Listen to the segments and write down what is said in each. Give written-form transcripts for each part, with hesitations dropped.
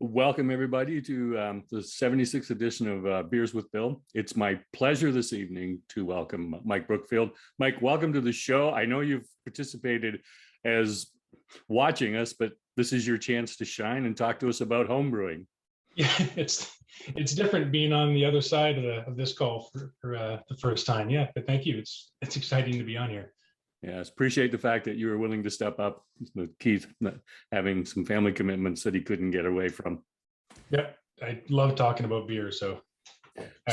Welcome, everybody, to the 76th edition of Beers with Bill. It's my pleasure this evening to welcome Mike Brookfield. Mike, welcome to the show. I know you've participated as watching us, but this is your chance to shine and talk to us about homebrewing. Yeah, it's different being on the other side of this call for the first time. Yeah, but thank you. It's exciting to be on here. Yes, appreciate the fact that you were willing to step up with Keith having some family commitments that he couldn't get away from. Yeah, I love talking about beer. So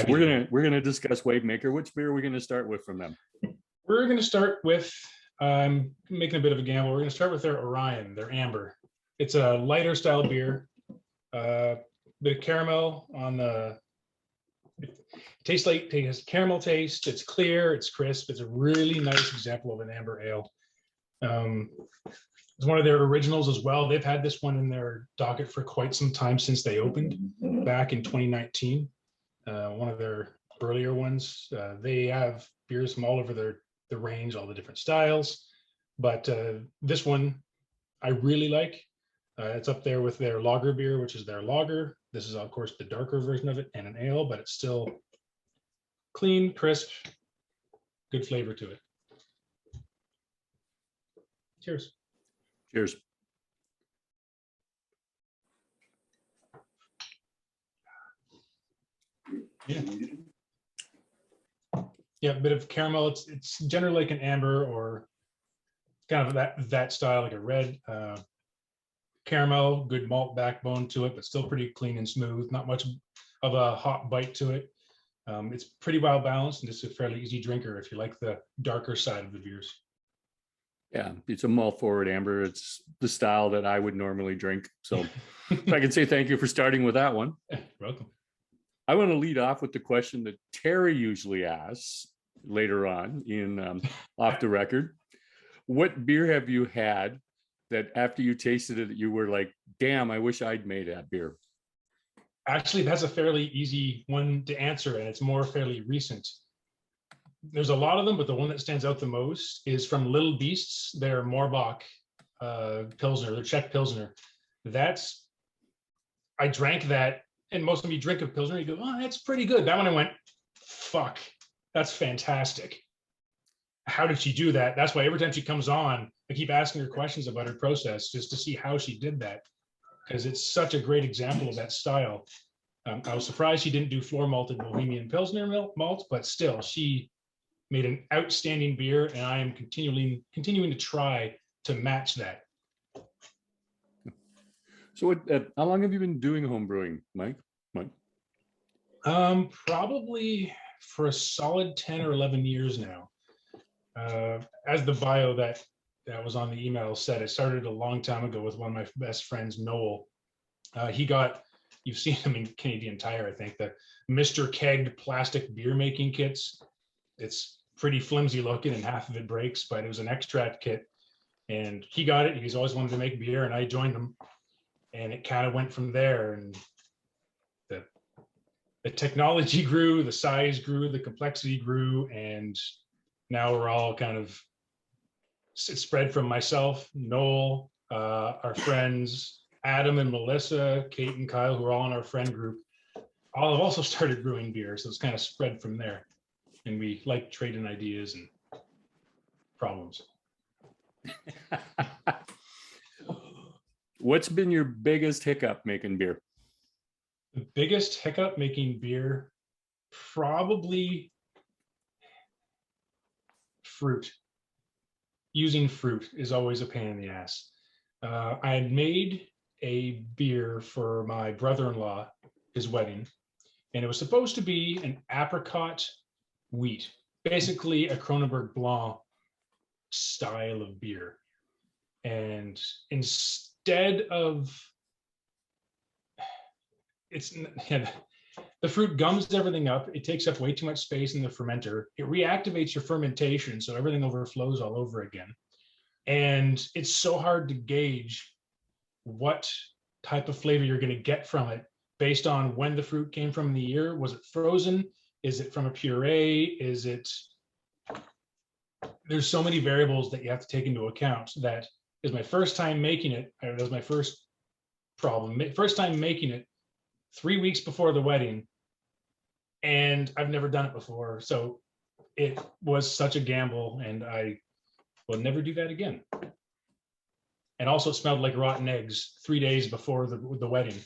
we're gonna discuss Wavemaker. Which beer are we gonna start with from them? We're gonna start with making a bit of a gamble. We're gonna start with their Orion, their amber. It's a lighter style beer. Bit of caramel on the. It has caramel taste. It's clear. It's crisp. It's a really nice example of an amber ale. It's one of their originals as well. They've had this one in their docket for quite some time since they opened back in 2019. One of their earlier ones. They have beers from all over the range, all the different styles. But this one I really like. It's up there with their lager beer, which is their lager. This is, of course, the darker version of it and an ale, but it's still clean, crisp, good flavor to it. Cheers. Cheers. Yeah, a bit of caramel. It's generally like an amber or kind of that style, like a red. Caramel, good malt backbone to it, but still pretty clean and smooth. Not much of a hot bite to it. It's pretty well balanced, and it's a fairly easy drinker if you like the darker side of the beers. Yeah, it's a malt forward amber. It's the style that I would normally drink. So if I can say thank you for starting with that one. You're welcome. I want to lead off with the question that Terry usually asks later on in Off the Record. What beer have you had that after you tasted it, you were like, damn, I wish I'd made that beer? Actually, that's a fairly easy one to answer, and it's more fairly recent. There's a lot of them, but the one that stands out the most is from Little Beasts, their Moorbach Pilsner, their Czech Pilsner. I drank that, and most of you drink a Pilsner, you go, oh, that's pretty good. That one I went, fuck, that's fantastic. How did she do that? That's why every time she comes on, I keep asking her questions about her process just to see how she did that, because it's such a great example of that style. I was surprised she didn't do floor malted Bohemian Pilsner malt, but still, she made an outstanding beer, and I am continuing to try to match that. So how long have you been doing home brewing, Mike? Probably for a solid 10 or 11 years now. As the bio that was on the email said, I started a long time ago with one of my best friends, Noel. You've seen him in Canadian Tire, I think, the Mr. Keg plastic beer making kits. It's pretty flimsy looking and half of it breaks, but it was an extract kit. And he got it. He's always wanted to make beer, and I joined him. And it kind of went from there. And the technology grew, the size grew, the complexity grew, and now we're all kind of, it spread from myself, Noel, our friends, Adam and Melissa, Kate and Kyle, who are all in our friend group, all have also started brewing beer. So it's kind of spread from there. And we like trading ideas and problems. What's been your biggest hiccup making beer? The biggest hiccup making beer, probably fruit. Using fruit is always a pain in the ass. I had made a beer for my brother-in-law, his wedding, and it was supposed to be an apricot wheat, basically a Kronenberg Blanc style of beer. And instead of, the fruit gums everything up. It takes up way too much space in the fermenter. It reactivates your fermentation, so everything overflows all over again. And it's so hard to gauge what type of flavor you're going to get from it based on when the fruit came from in the year. Was it frozen? Is it from a puree? There's so many variables that you have to take into account. That is my first time making it. It was my first problem. First time making it 3 weeks before the wedding, and I've never done it before. So it was such a gamble, and I will never do that again. And also it smelled like rotten eggs 3 days before the wedding.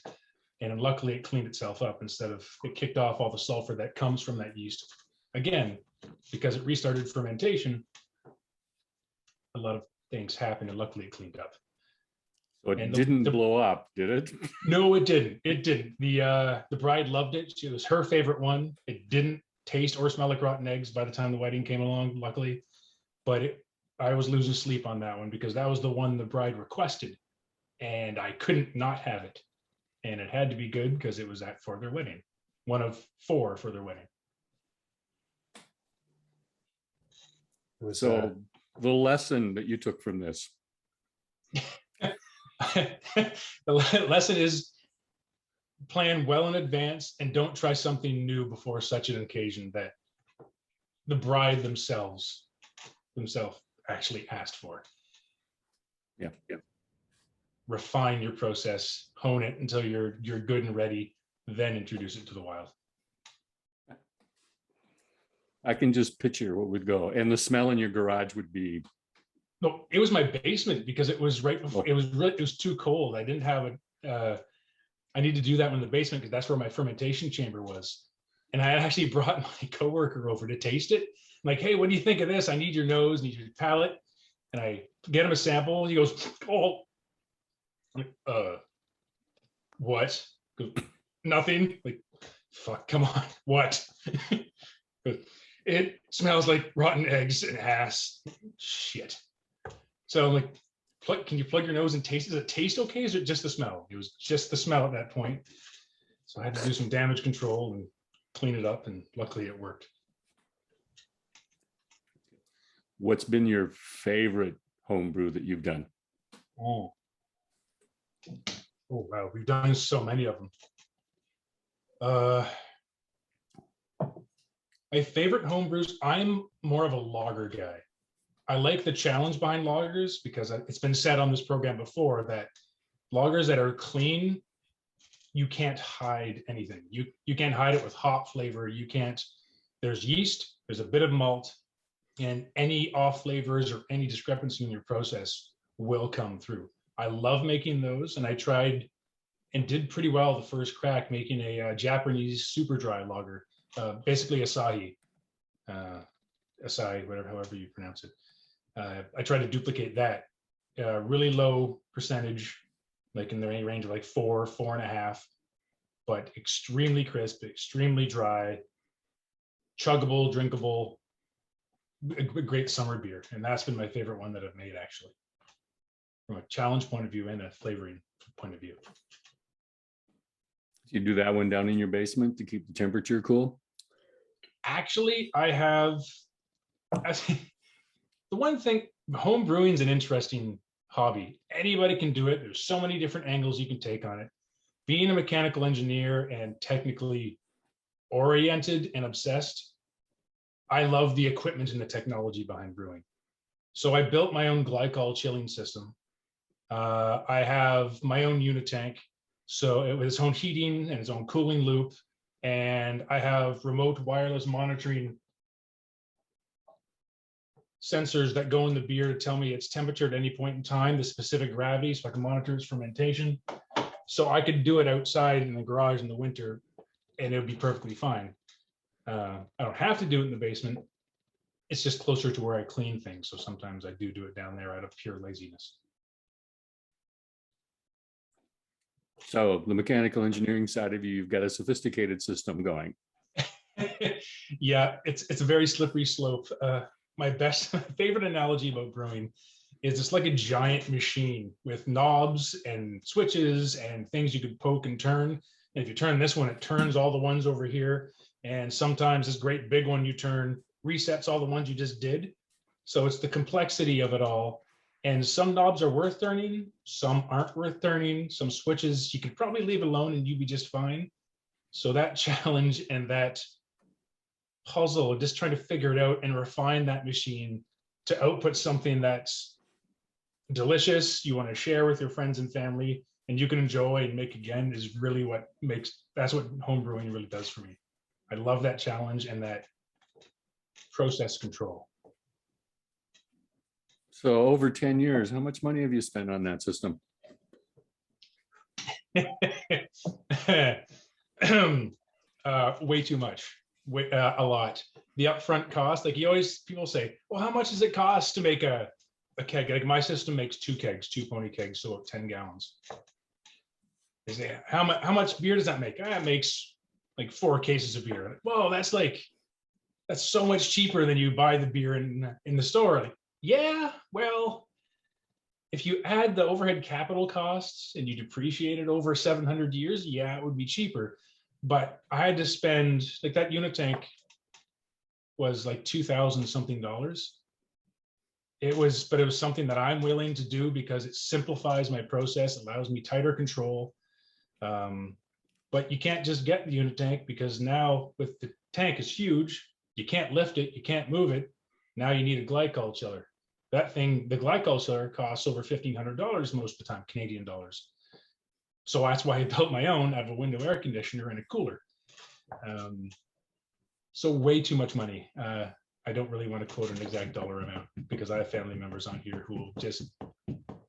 And luckily it cleaned itself up instead of it kicked off all the sulfur that comes from that yeast. Again, because it restarted fermentation, a lot of things happened, and luckily it cleaned up. So it didn't blow up, did it? No, it didn't. It didn't. The bride loved it. It was her favorite one. It didn't taste or smell like rotten eggs by the time the wedding came along, luckily. But I was losing sleep on that one because that was the one the bride requested, and I couldn't not have it. And it had to be good because it was for their wedding. One of 4 for their wedding. So the lesson that you took from this. The lesson is plan well in advance and don't try something new before such an occasion that the bride themselves actually asked for. Yeah. Refine your process, hone it until you're good and ready, then introduce it to the wild. I can just picture what would go, and the smell in your garage would be. No, it was my basement because it was right before. It was too cold. I didn't have I need to do that in the basement because that's where my fermentation chamber was. And I actually brought my coworker over to taste it. I'm like, hey, what do you think of this? I need your nose, need your palate. And I get him a sample. He goes, oh, I'm like, what? Goes, nothing. Like, fuck, come on, what? It smells like rotten eggs and ass. Shit. So I'm like, can you plug your nose and taste? Does it taste okay? Is it just the smell? It was just the smell at that point. So I had to do some damage control and clean it up, and luckily it worked. What's been your favorite home brew that you've done? Oh wow, we've done so many of them. My favorite home brews, I'm more of a lager guy. I like the challenge behind lagers because it's been said on this program before that lagers that are clean, you can't hide anything. You can't hide it with hop flavor. You can't, there's yeast, there's a bit of malt, and any off flavors or any discrepancy in your process will come through. I love making those, and I tried and did pretty well the first crack making a Japanese super dry lager, basically Asahi, however you pronounce it. I tried to duplicate that, really low percentage, like in the range of like 4.5, but extremely crisp, extremely dry, chuggable, drinkable, a great summer beer. And that's been my favorite one that I've made, actually, from a challenge point of view and a flavoring point of view. You do that one down in your basement to keep the temperature cool? Actually, I have, the one thing, home brewing is an interesting hobby. Anybody can do it. There's so many different angles you can take on it. Being a mechanical engineer and technically oriented and obsessed, I love the equipment and the technology behind brewing. So I built my own glycol chilling system. I have my own unit tank. So it was its own heating and its own cooling loop. And I have remote wireless monitoring sensors that go in the beer to tell me its temperature at any point in time, the specific gravity, so I can monitor its fermentation. So I could do it outside in the garage in the winter, and it would be perfectly fine. I don't have to do it in the basement. It's just closer to where I clean things. So sometimes I do it down there out of pure laziness. So the mechanical engineering side of you, you've got a sophisticated system going. Yeah, it's a very slippery slope. My favorite analogy about brewing is it's like a giant machine with knobs and switches and things you could poke and turn. And if you turn this one, it turns all the ones over here. And sometimes this great big one you turn resets all the ones you just did. So it's the complexity of it all. And some knobs are worth turning, some aren't worth turning. Some switches you could probably leave alone and you'd be just fine. So that challenge and that puzzle, just trying to figure it out and refine that machine to output something that's delicious, you want to share with your friends and family, and you can enjoy and make again is really that's what home brewing really does for me. I love that challenge and that process control. So over 10 years, how much money have you spent on that system? Way too much. A lot. The upfront cost, like people say, well, how much does it cost to make a keg? Like my system makes 2 kegs, 2 pony kegs, so 10 gallons. They say, how much beer does that make? It makes like 4 cases of beer. Like, whoa, that's so much cheaper than you buy the beer in the store. Like, yeah, well, if you add the overhead capital costs and you depreciate it over 700 years, yeah, it would be cheaper. But I had to spend, like, that unit tank was like $2,000 something. But it was something that I'm willing to do because it simplifies my process, allows me tighter control. But you can't just get the unit tank, because now with the tank is huge, you can't lift it, you can't move it. Now you need a glycol chiller. That thing, the glycol chiller, costs over $1,500 most of the time, Canadian dollars. So that's why I built my own out of a window air conditioner and a cooler. So way too much money. I don't really want to quote an exact dollar amount, because I have family members on here who will just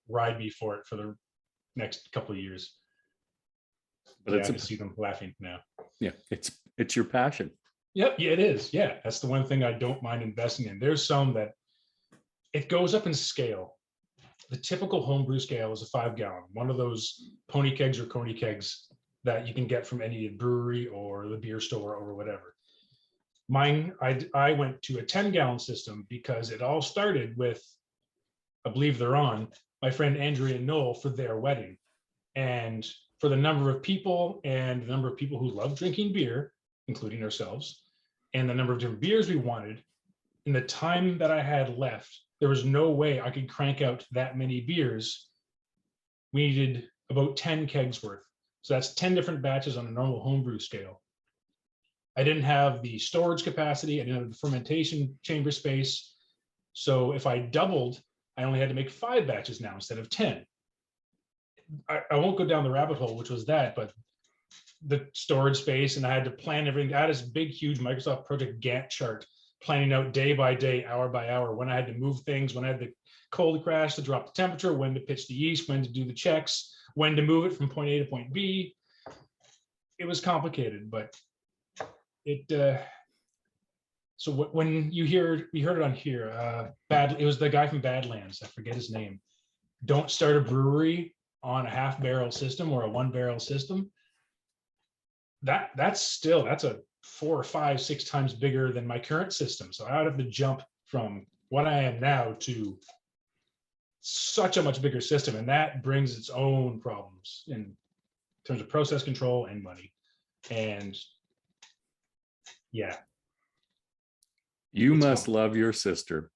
ride me for it for the next couple of years. But I see them laughing now. Yeah, it's your passion. Yep, yeah, it is. Yeah, that's the one thing I don't mind investing in. There's some that it goes up in scale. The typical homebrew scale is a 5-gallon, one of those pony kegs or coney kegs that you can get from any brewery or the beer store or whatever. Mine, I went to a 10-gallon system because it all started with, I believe they're on, my friend Andrea and Noel for their wedding. And for the number of people and the number of people who love drinking beer, including ourselves, and the number of different beers we wanted, in the time that I had left, there was no way I could crank out that many beers. We needed about 10 kegs worth. So that's 10 different batches on a normal homebrew scale. I didn't have the storage capacity. I didn't have the fermentation chamber space. So if I doubled, I only had to make 5 batches now instead of 10. I won't go down the rabbit hole, which was that, but the storage space, and I had to plan everything. I had this big, huge Microsoft Project Gantt chart, planning out day by day, hour by hour, when I had to move things, when I had the cold crash to drop the temperature, when to pitch the yeast, when to do the checks, when to move it from point A to point B. It was complicated, but so when we heard it on here, it was the guy from Badlands, I forget his name. Don't start a brewery on a half-barrel system or a 1-barrel system. That's a 4 or 5, 6 times bigger than my current system. So I would have to jump from what I am now to such a much bigger system. And that brings its own problems in terms of process control and money. And yeah. You must love your sister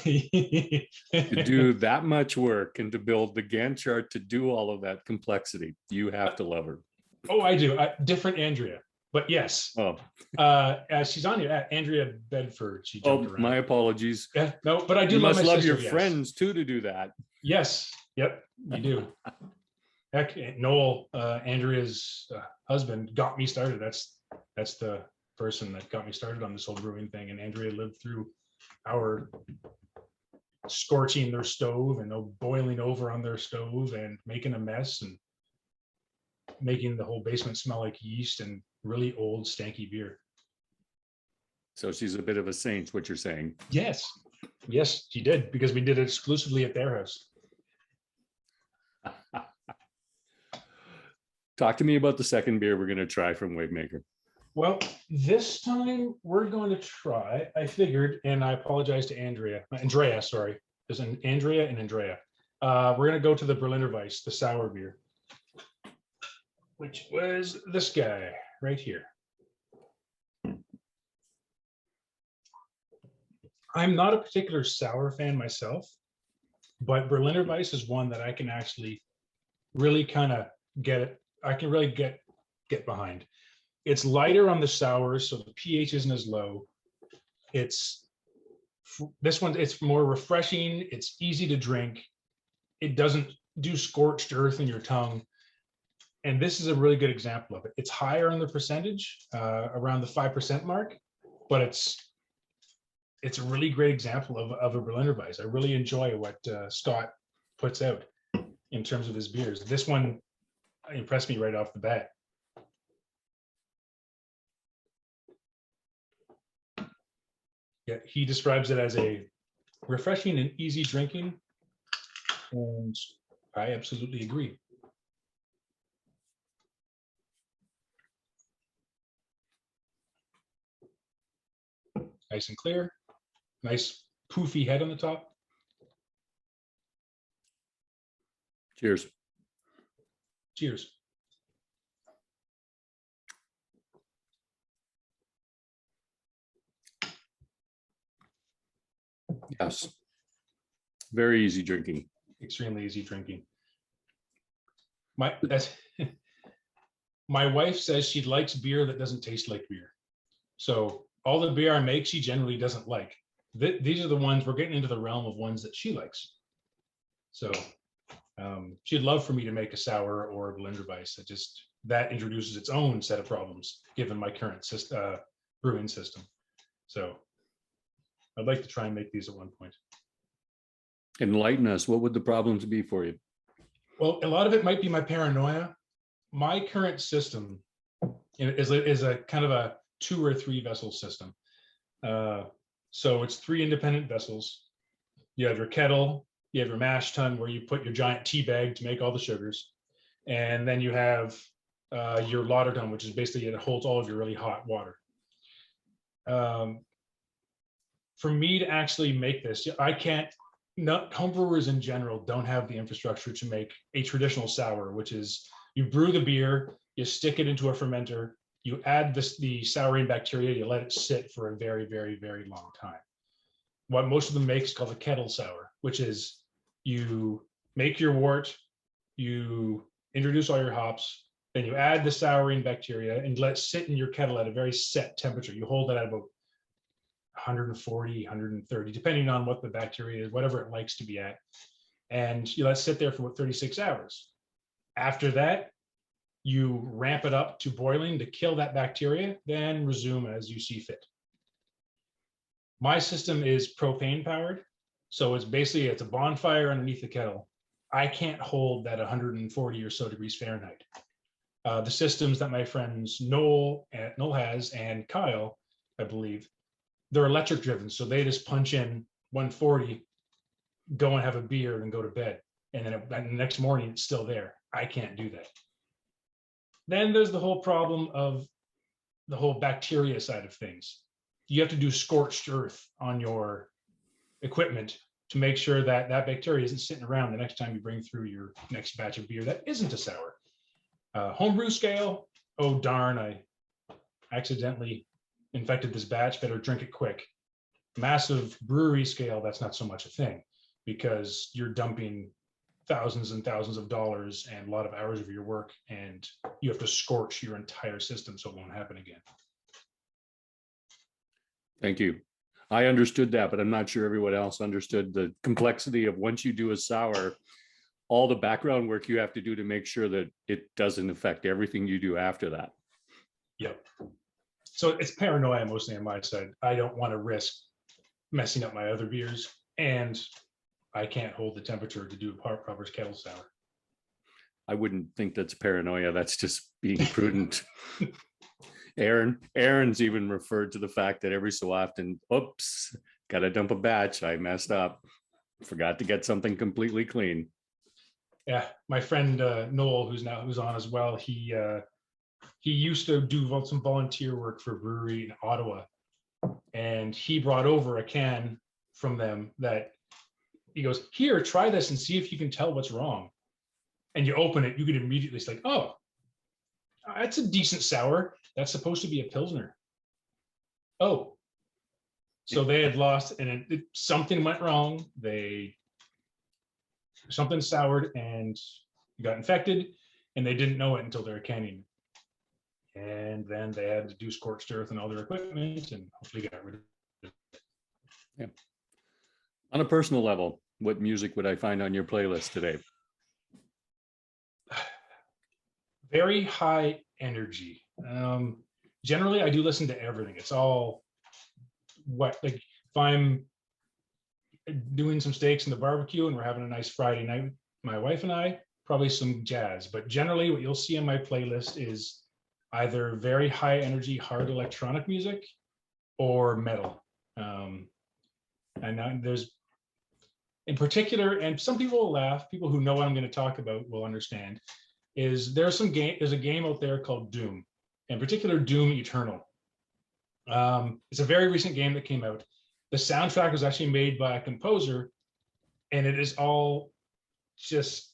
to do that much work and to build the Gantt chart to do all of that complexity. You have to love her. Oh, I do. Different Andrea, but yes. Oh, she's on here. Andrea Bedford. She jumped around. My apologies. Yeah, no, but I do. You love must my love sister, your friends too to do that. Yes. Yep. You do. Heck, Noel, Andrea's husband, got me started. That's the person that got me started on this whole brewing thing. And Andrea lived through our scorching their stove and boiling over on their stove and making a mess and making the whole basement smell like yeast and really old stanky beer. So she's a bit of a saint, what you're saying. Yes she did, because we did it exclusively at their house. Talk to me about the second beer we're going to try from Wavemaker. Well, this time we're going to try, I figured, and I apologize to Andrea, sorry. There's an Andrea and Andrea. We're going to go to the Berliner Weiss, the sour beer, which was this guy right here. I'm not a particular sour fan myself, but Berliner Weiss is one that I can actually really kind of get it. I can really get behind. It's lighter on the sours, so the pH isn't as low. It's more refreshing. It's easy to drink. It doesn't do scorched earth in your tongue. And this is a really good example of it. It's higher on the percentage, around the 5% mark, but it's a really great example of a Berliner Weiss. I really enjoy what Scott puts out in terms of his beers. This one impressed me right off the bat. Yeah, he describes it as a refreshing and easy drinking, and I absolutely agree. Nice and clear, nice poofy head on the top. Cheers. Cheers. Yes. Very easy drinking. Extremely easy drinking. My wife says she likes beer that doesn't taste like beer. So all the beer I make, she generally doesn't like. These are the ones we're getting into the realm of ones that she likes. So she'd love for me to make a sour or a Berliner Weiss. That introduces its own set of problems given my current brewing system. So I'd like to try and make these at one point. Enlighten us. What would the problems be for you? Well, a lot of it might be my paranoia. My current system is a kind of a 2 or 3 vessel system. So it's 3 independent vessels. You have your kettle, you have your mash tun where you put your giant tea bag to make all the sugars. And then you have your lauter tun, which is basically, it holds all of your really hot water. For me to actually make this, I can't, homebrewers in general don't have the infrastructure to make a traditional sour, which is you brew the beer, you stick it into a fermenter, you add the souring bacteria, you let it sit for a very, very, very long time. What most of them make is called a kettle sour, which is you make your wort, you introduce all your hops, then you add the souring bacteria and let it sit in your kettle at a very set temperature. You hold it at about 140, 130, depending on what the bacteria is, whatever it likes to be at. And you let it sit there for about 36 hours. After that, you ramp it up to boiling to kill that bacteria, then resume as you see fit. My system is propane powered. So it's a bonfire underneath the kettle. I can't hold that 140 or so degrees Fahrenheit. The systems that my friends Noel has and Kyle, I believe, they're electric driven. So they just punch in 140, go and have a beer and go to bed. And then the next morning it's still there. I can't do that. Then there's the whole problem of the whole bacteria side of things. You have to do scorched earth on your equipment to make sure that that bacteria isn't sitting around the next time you bring through your next batch of beer that isn't a sour. Homebrew scale, oh darn, I accidentally infected this batch, better drink it quick. Massive brewery scale, that's not so much a thing because you're dumping thousands and thousands of dollars and a lot of hours of your work, and you have to scorch your entire system so it won't happen again. Thank you. I understood that, but I'm not sure everyone else understood the complexity of once you do a sour, all the background work you have to do to make sure that it doesn't affect everything you do after that. Yep. So it's paranoia mostly on my side. I don't want to risk messing up my other beers, and I can't hold the temperature to do a proper kettle sour. I wouldn't think that's paranoia. That's just being prudent. Aaron's even referred to the fact that every so often, oops, got to dump a batch. I messed up. Forgot to get something completely clean. Yeah, my friend Noel, who's on as well, he used to do some volunteer work for a brewery in Ottawa, and he brought over a can from them that he goes, here, try this and see if you can tell what's wrong. And you open it, you can immediately say, oh, that's a decent sour. That's supposed to be a Pilsner. Oh, so they had lost, and something went wrong. Something soured and got infected, and they didn't know it until they were canning. And then they had to do scorched earth and all their equipment, and hopefully got rid of it. Yeah. On a personal level, what music would I find on your playlist today? Very high energy. Generally, I do listen to everything. It's all like if I'm doing some steaks in the barbecue and we're having a nice Friday night, my wife and I, probably some jazz. But generally, what you'll see on my playlist is either very high energy, hard electronic music or metal. And now there's in particular, and some people will laugh, people who know what I'm going to talk about will understand, is there's a game out there called Doom, in particular Doom Eternal. It's a very recent game that came out. The soundtrack was actually made by a composer, and it is all just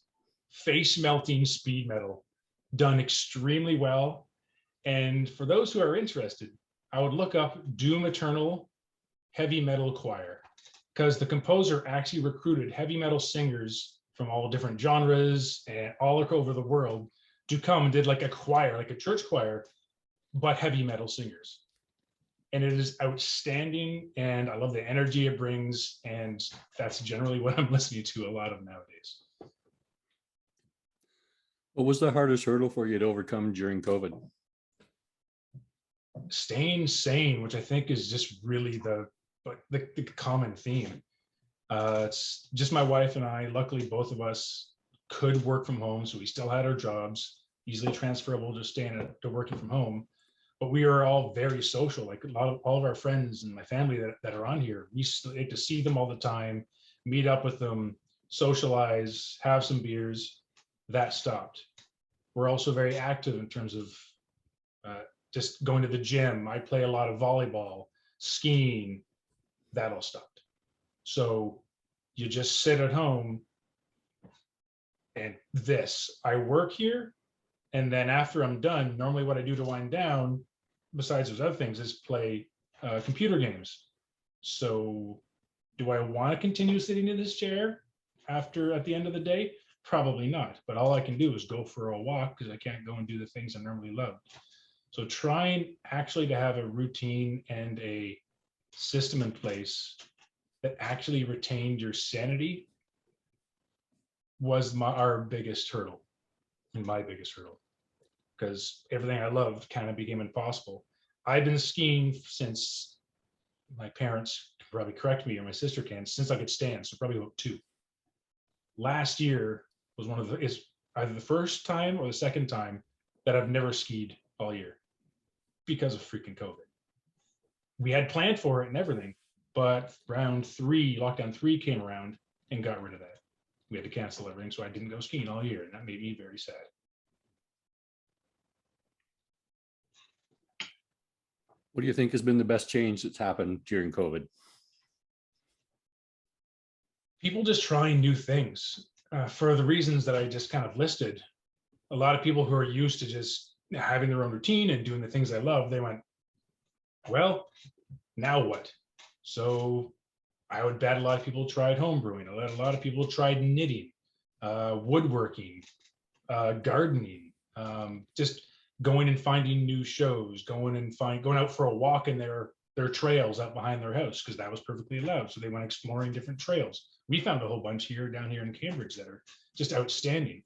face melting speed metal done extremely well. And for those who are interested, I would look up Doom Eternal Heavy Metal Choir, because the composer actually recruited heavy metal singers from all different genres and all over the world to come and did like a choir, like a church choir, but heavy metal singers. And it is outstanding, and I love the energy it brings, and that's generally what I'm listening to a lot of nowadays. What was the hardest hurdle for you to overcome during COVID? Staying sane, which I think is just really the common theme. It's just my wife and I. Luckily, both of us could work from home, so we still had our jobs, easily transferable to staying to working from home. But we are all very social. Like all of our friends and my family that are on here, we like to see them all the time, meet up with them, socialize, have some beers. That stopped. We're also very active in terms of just going to the gym. I play a lot of volleyball, skiing. That all stopped. So you just sit at home and I work here. And then after I'm done, normally what I do to wind down, besides those other things, is play computer games. So do I want to continue sitting in this chair at the end of the day? Probably not. But all I can do is go for a walk, because I can't go and do the things I normally love. So trying actually to have a routine and a system in place that actually retained your sanity was our biggest hurdle, and my biggest hurdle, because everything I loved kind of became impossible. I've been skiing since, my parents can probably correct me, or my sister can, since I could stand, so probably about 2. Last year was it's either the first time or the second time that I've never skied all year because of freaking COVID. We had planned for it and everything, but lockdown 3 came around and got rid of that. We had to cancel everything, so I didn't go skiing all year, and that made me very sad. What do you think has been the best change that's happened during COVID? People just trying new things for the reasons that I just kind of listed. A lot of people who are used to just having their own routine and doing the things I love, they went, well, now what? So I would bet a lot of people tried home brewing. A lot of people tried knitting, woodworking, gardening, just going and finding new shows, going out for a walk in their trails out behind their house, because that was perfectly allowed. So they went exploring different trails. We found a whole bunch down here in Cambridge that are just outstanding.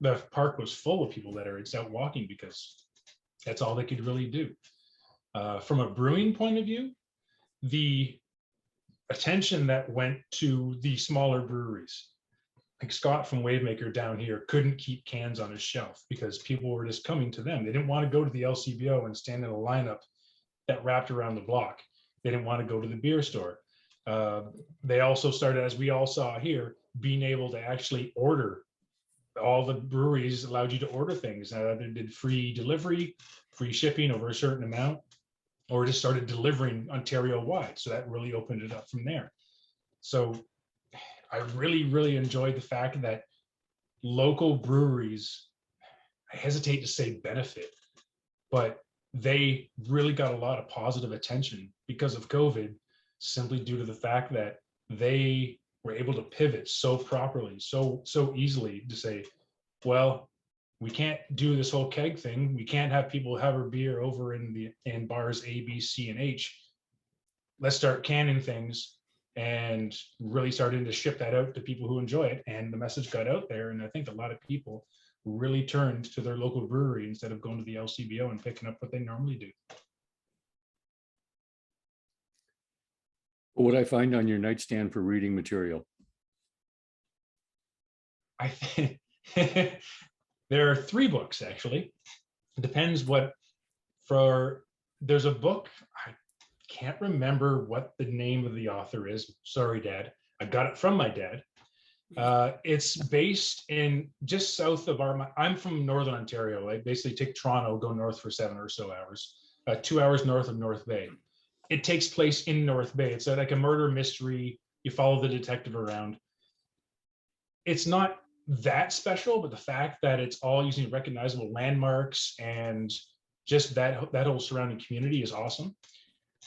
The park was full of people that are out walking because that's all they could really do. From a brewing point of view, the attention that went to the smaller breweries, like Scott from Wavemaker down here couldn't keep cans on his shelf because people were just coming to them. They didn't want to go to the LCBO and stand in a lineup that wrapped around the block. They didn't want to go to the beer store. They also started, as we all saw here, being able to actually order. All the breweries allowed you to order things. Either did free delivery, free shipping over a certain amount, or just started delivering Ontario-wide. So that really opened it up from there. So I really, really enjoyed the fact that local breweries, I hesitate to say benefit, but they really got a lot of positive attention because of COVID, simply due to the fact that they were able to pivot so properly, so easily to say, well, we can't do this whole keg thing. We can't have people have a beer over in bars A, B, C, and H. Let's start canning things and really starting to ship that out to people who enjoy it. And the message got out there. And I think a lot of people really turned to their local brewery instead of going to the LCBO and picking up what they normally do. What would I find on your nightstand for reading material? I think there are 3 books, actually. It depends there's a book, I can't remember what the name of the author is. Sorry, Dad. I got it from my dad. It's based in just south of I'm from Northern Ontario. I basically take Toronto, go north for 7 or so hours, 2 hours north of North Bay. It takes place in North Bay. It's like a murder mystery. You follow the detective around. It's not that special, but the fact that it's all using recognizable landmarks and just that whole surrounding community is awesome.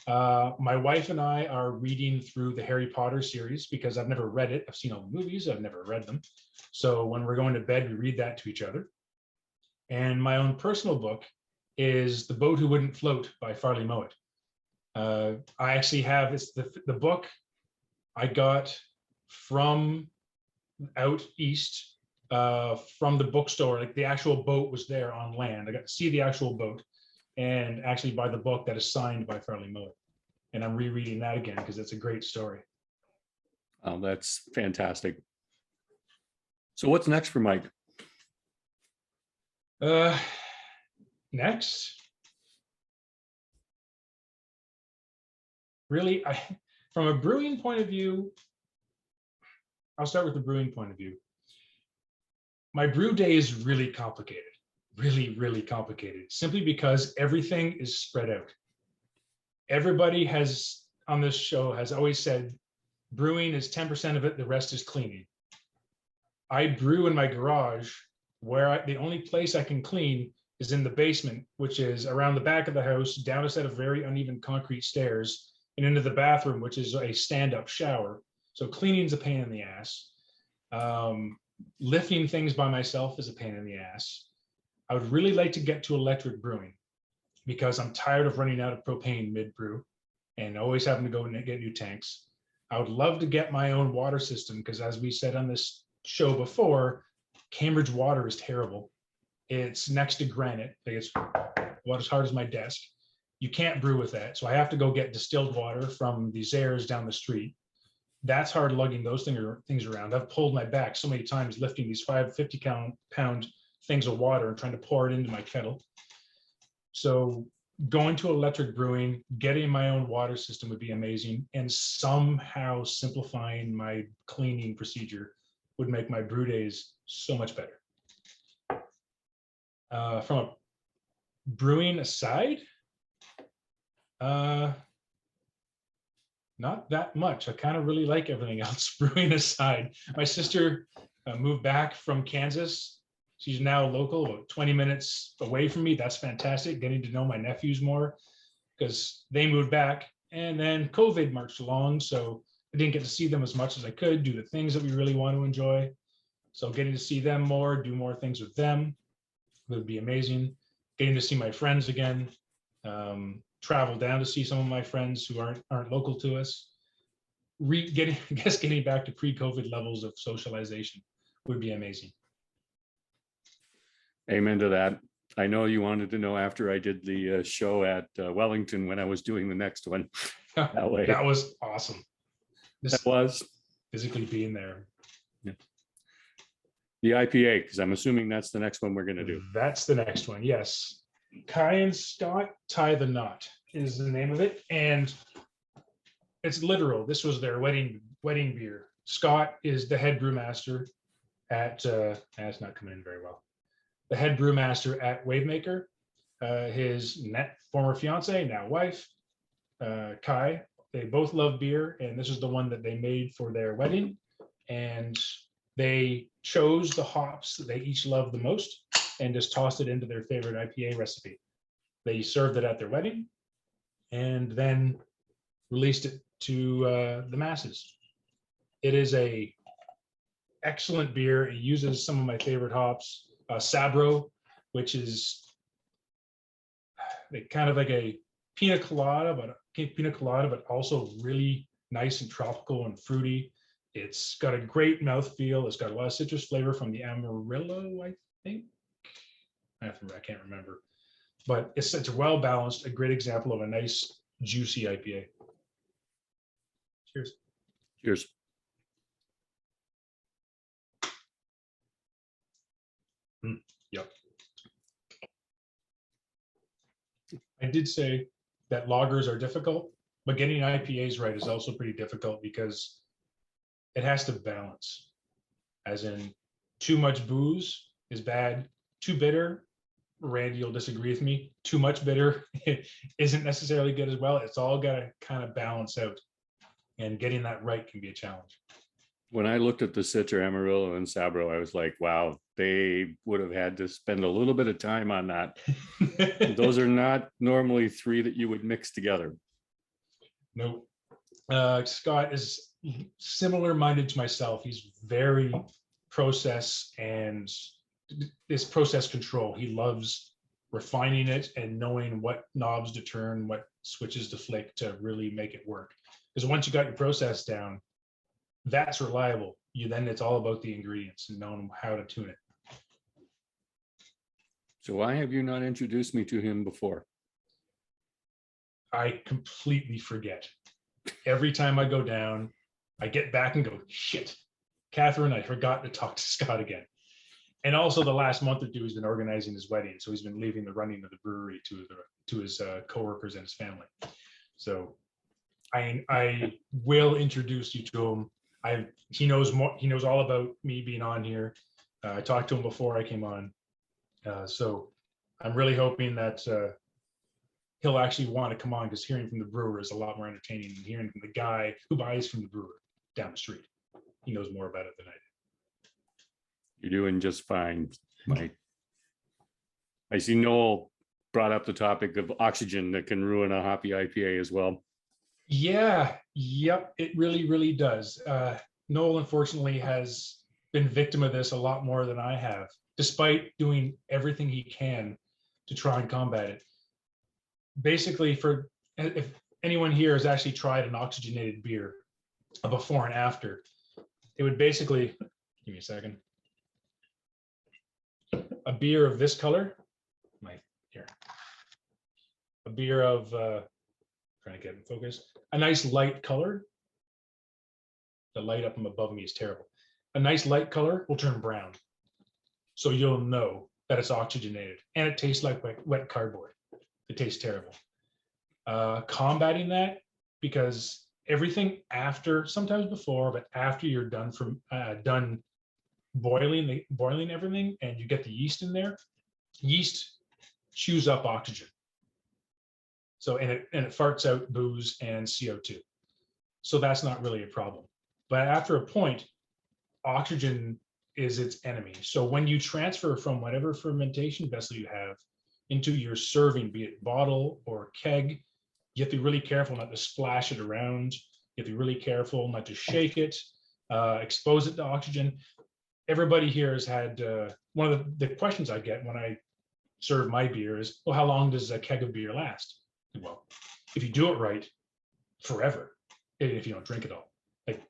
My wife and I are reading through the Harry Potter series because I've never read it. I've seen all the movies, I've never read them. So when we're going to bed, we read that to each other. And my own personal book is The Boat Who Wouldn't Float by Farley Mowat. I actually have, it's the book I got from out east, from the bookstore. Like the actual boat was there on land. I got to see the actual boat and actually buy the book that is signed by Farley Mowat. And I'm rereading that again because it's a great story. Oh, that's fantastic. So what's next for Mike? Next, really, from a brewing point of view, I'll start with the brewing point of view. My brew day is really complicated, really, really complicated, simply because everything is spread out. Everybody has on this show has always said brewing is 10% of it, the rest is cleaning. I brew in my garage where the only place I can clean is in the basement, which is around the back of the house, down a set of very uneven concrete stairs, and into the bathroom, which is a stand-up shower. So cleaning's a pain in the ass. Lifting things by myself is a pain in the ass. I would really like to get to electric brewing because I'm tired of running out of propane mid-brew and always having to go and get new tanks. I would love to get my own water system because, as we said on this show before, Cambridge water is terrible. It's next to granite. It's about as hard as my desk. You can't brew with that. So I have to go get distilled water from the Zares down the street. That's hard lugging those things around. I've pulled my back so many times lifting these 50-pound things of water and trying to pour it into my kettle. So going to electric brewing, getting my own water system would be amazing, and somehow simplifying my cleaning procedure would make my brew days so much better. From a brewing aside, not that much. I kind of really like everything else brewing aside. My sister moved back from Kansas. She's now local, about 20 minutes away from me. That's fantastic, getting to know my nephews more because they moved back and then COVID marched along. So I didn't get to see them as much as I could, do the things that we really want to enjoy. So getting to see them more, do more things with them would be amazing. Getting to see my friends again, travel down to see some of my friends who aren't local to us. Getting back to pre-COVID levels of socialization would be amazing. Amen to that. I know you wanted to know after I did the show at Wellington when I was doing the next one. That way. That was awesome. That was physically being there. Yeah. The IPA, because I'm assuming that's the next one we're going to do. That's the next one. Yes. Kai and Scott Tie the Knot is the name of it. And it's literal. This was their wedding beer. Scott is the head brewmaster at, that's not coming in very well. The head brewmaster at Wavemaker. His former fiance, now wife, Kai, they both love beer. And this is the one that they made for their wedding. And they chose the hops that they each loved the most and just tossed it into their favorite IPA recipe. They served it at their wedding and then released it to the masses. It is a excellent beer. It uses some of my favorite hops, Sabro, which is kind of like a pina colada, but also really nice and tropical and fruity. It's got a great mouthfeel. It's got a lot of citrus flavor from the Amarillo, I think I can't remember, but it's such a well balanced, a great example of a nice juicy IPA. Cheers. Cheers. Yep. I did say that lagers are difficult, but getting IPAs right is also pretty difficult because it has to balance. As in, too much booze is bad, too bitter, Randy will disagree with me, too much bitter isn't necessarily good as well. It's all got to kind of balance out, and getting that right can be a challenge. When I looked at the Citra, Amarillo, and Sabro, I was like, wow, they would have had to spend a little bit of time on that. Those are not normally three that you would mix together. Nope. Scott is similar minded to myself. He's very process and this process control. He loves refining it and knowing what knobs to turn, what switches to flick to really make it work. Because once you got your process down, that's reliable. Then it's all about the ingredients and knowing how to tune it. So why have you not introduced me to him before? I completely forget. Every time I go down, I get back and go, shit, Catherine, I forgot to talk to Scott again. And also the last month or two, he's been organizing his wedding. So he's been leaving the running of the brewery to his coworkers and his family. So I will introduce you to him. He knows more. He knows all about me being on here. I talked to him before I came on. So I'm really hoping that he'll actually want to come on, because hearing from the brewer is a lot more entertaining than hearing from the guy who buys from the brewer down the street. He knows more about it than I do. You're doing just fine, Mike. I see Noel brought up the topic of oxygen that can ruin a hoppy IPA as well. Yeah, yep, it really, really does. Noel, unfortunately, has been victim of this a lot more than I have, despite doing everything he can to try and combat it. Basically, if anyone here has actually tried an oxygenated beer, a before and after, it would basically, give me a second, a beer of this color, a beer of, trying to get in focus, a nice light color. The light up above me is terrible. A nice light color will turn brown. So you'll know that it's oxygenated, and it tastes like wet cardboard. It tastes terrible. Combating that, because everything after, sometimes before, but after you're done boiling everything, and you get the yeast in there, yeast chews up oxygen. So and it farts out booze and CO2. So that's not really a problem. But after a point, oxygen is its enemy. So when you transfer from whatever fermentation vessel you have into your serving, be it bottle or keg, you have to be really careful not to splash it around. You have to be really careful not to shake it, expose it to oxygen. Everybody here has had, one of the questions I get when I serve my beer is, well, how long does a keg of beer last? Well, if you do it right, forever, if you don't drink it all, like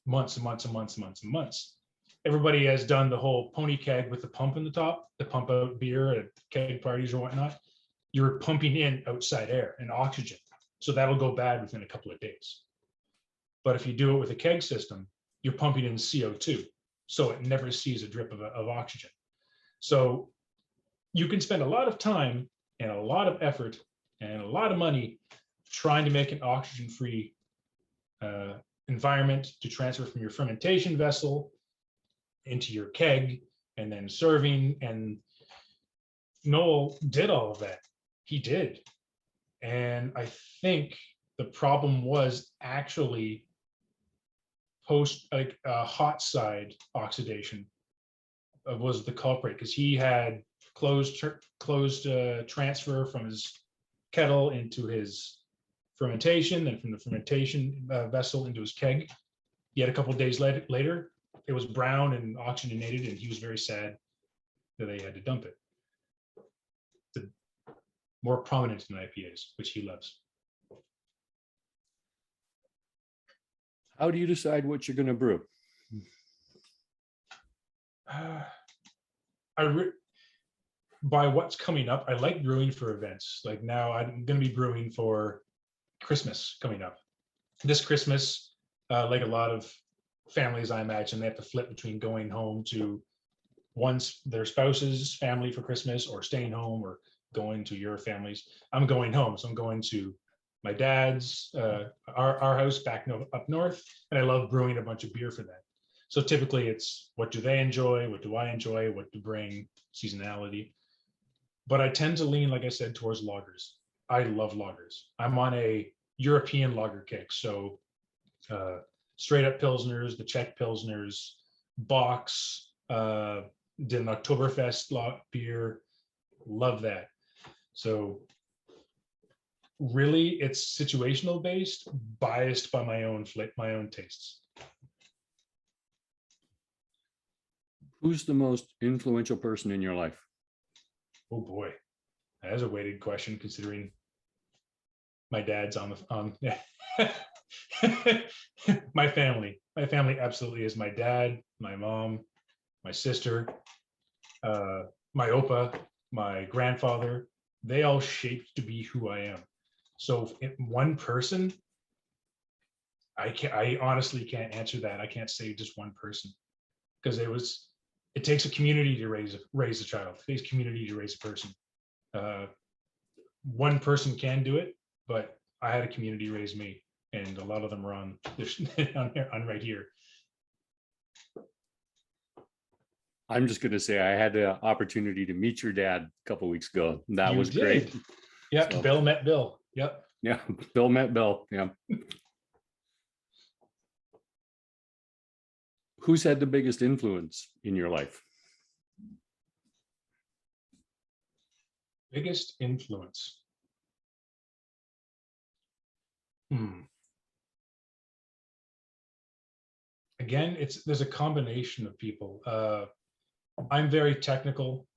months and months and months and months and months. Everybody has done the whole pony keg with the pump in the top, the pump out beer at keg parties or whatnot. You're pumping in outside air and oxygen. So that'll go bad within a couple of days. But if you do it with a keg system, you're pumping in CO2. So it never sees a drip of oxygen. So you can spend a lot of time and a lot of effort and a lot of money trying to make an oxygen-free environment to transfer from your fermentation vessel into your keg and then serving. And Noel did all of that. He did. And I think the problem was actually hot side oxidation was the culprit, because he had closed transfer from his kettle into his fermentation, and from the fermentation vessel into his keg. Yet a couple of days later, it was brown and oxygenated, and he was very sad that they had to dump it. It's more prominent in IPAs, which he loves. How do you decide what you're going to brew? by what's coming up, I like brewing for events. Like now I'm going to be brewing for Christmas coming up. This Christmas, like a lot of families, I imagine they have to flip between going home to their spouse's family for Christmas or staying home or going to your family's. I'm going home. So I'm going to my dad's, our house back up north. And I love brewing a bunch of beer for them. So typically it's what do they enjoy? What do I enjoy? What to bring? Seasonality. But I tend to lean, like I said, towards lagers. I love lagers. I'm on a European lager kick. So straight up Pilsners, the Czech Pilsners, Box, did an Oktoberfest beer. Love that. So really it's situational based, biased by my own tastes. Who's the most influential person in your life? Oh boy, that is a weighted question considering my dad's on my family. My family absolutely is my dad, my mom, my sister, my opa, my grandfather. They all shaped to be who I am. So one person, I honestly can't answer that. I can't say just one person because it takes a community to raise a child. It takes community to raise a person. One person can do it, but I had a community raise me, and a lot of them are on right here. I'm just going to say I had the opportunity to meet your dad a couple of weeks ago. That was great. Yep, so, Bill met Bill. Yep. Yeah, Bill met Bill. Yeah. Who's had the biggest influence in your life? Biggest influence. Again, there's a combination of people. I'm very technical.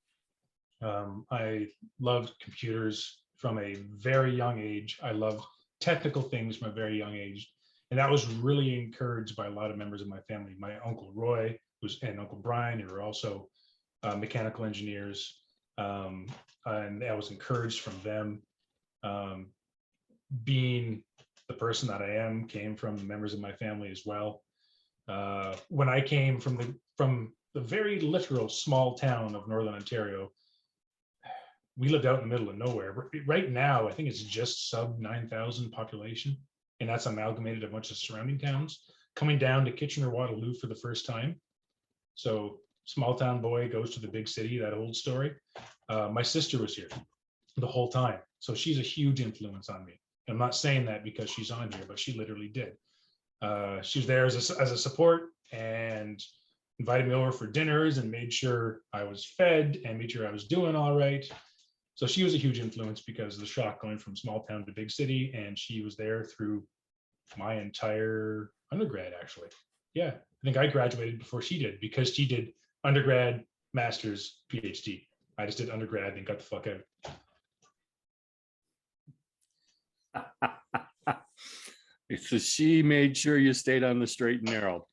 I loved computers from a very young age. I loved technical things from a very young age. And that was really encouraged by a lot of members of my family. My Uncle Roy and Uncle Brian, who were also mechanical engineers. And I was encouraged from them. Being the person that I am came from members of my family as well. When I came from the very literal small town of Northern Ontario, we lived out in the middle of nowhere. Right now, I think it's just sub 9,000 population, and that's amalgamated a bunch of surrounding towns. Coming down to Kitchener-Waterloo for the first time. So small town boy goes to the big city, that old story. My sister was here the whole time. So she's a huge influence on me. I'm not saying that because she's on here, but she literally did. She was there as a support and invited me over for dinners and made sure I was fed and made sure I was doing all right. So she was a huge influence because of the shock going from small town to big city. And she was there through my entire undergrad, actually. Yeah, I think I graduated before she did because she did undergrad, master's, PhD. I just did undergrad and got the fuck out. So she made sure you stayed on the straight and narrow.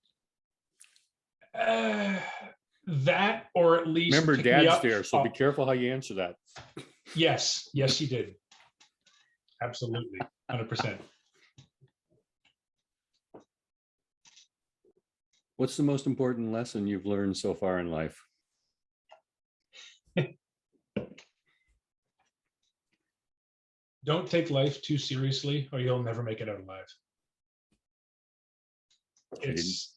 That, or at least remember Dad's there, so be careful how you answer that. Yes, she did. Absolutely, 100%. What's the most important lesson you've learned so far in life? Don't take life too seriously or you'll never make it out alive. It's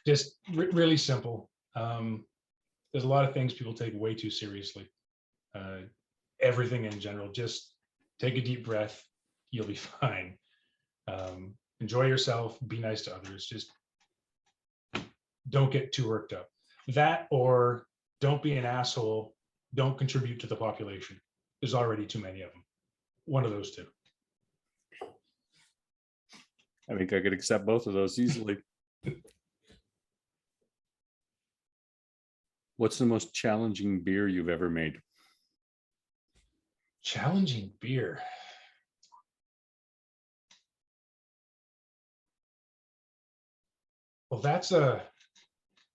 just really simple. There's a lot of things people take way too seriously. Everything in general, just take a deep breath. You'll be fine. Enjoy yourself. Be nice to others. Just don't get too worked up. That, or don't be an asshole. Don't contribute to the population. There's already too many of them. One of those two. I think I could accept both of those easily. What's the most challenging beer you've ever made? Challenging beer. Well, that's a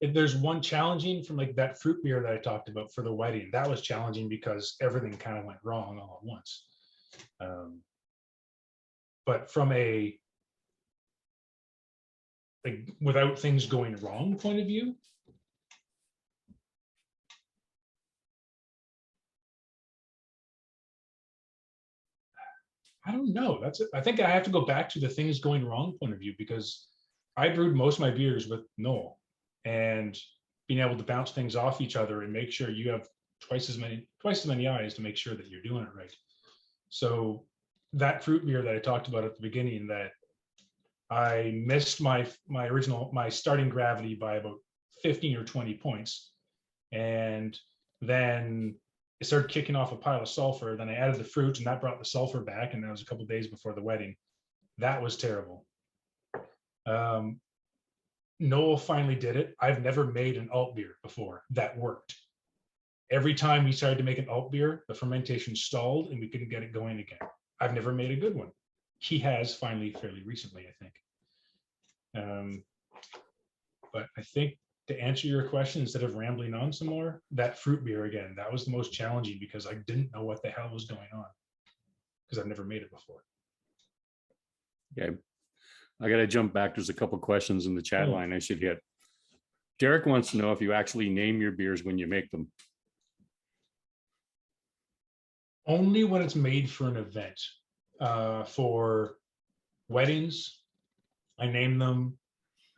if there's one challenging from like that fruit beer that I talked about for the wedding, that was challenging because everything kind of went wrong all at once. But from a like without things going wrong point of view, I don't know. That's it. I think I have to go back to the things going wrong point of view because I brewed most of my beers with Noel, and being able to bounce things off each other and make sure you have twice as many eyes to make sure that you're doing it right. So that fruit beer that I talked about at the beginning, that I missed my starting gravity by about 15 or 20 points, and then it started kicking off a pile of sulfur. Then I added the fruit, and that brought the sulfur back. And that was a couple of days before the wedding. That was terrible. Noel finally did it. I've never made an alt beer before that worked. Every time we tried to make an alt beer, the fermentation stalled and we couldn't get it going again. I've never made a good one. He has finally fairly recently, I think. But I think to answer your question, instead of rambling on some more, that fruit beer again, that was the most challenging because I didn't know what the hell was going on because I've never made it before. Yeah, I got to jump back. There's a couple questions in the chat line I should hit. Derek wants to know if you actually name your beers when you make them. Only when it's made for an event. For weddings, I name them.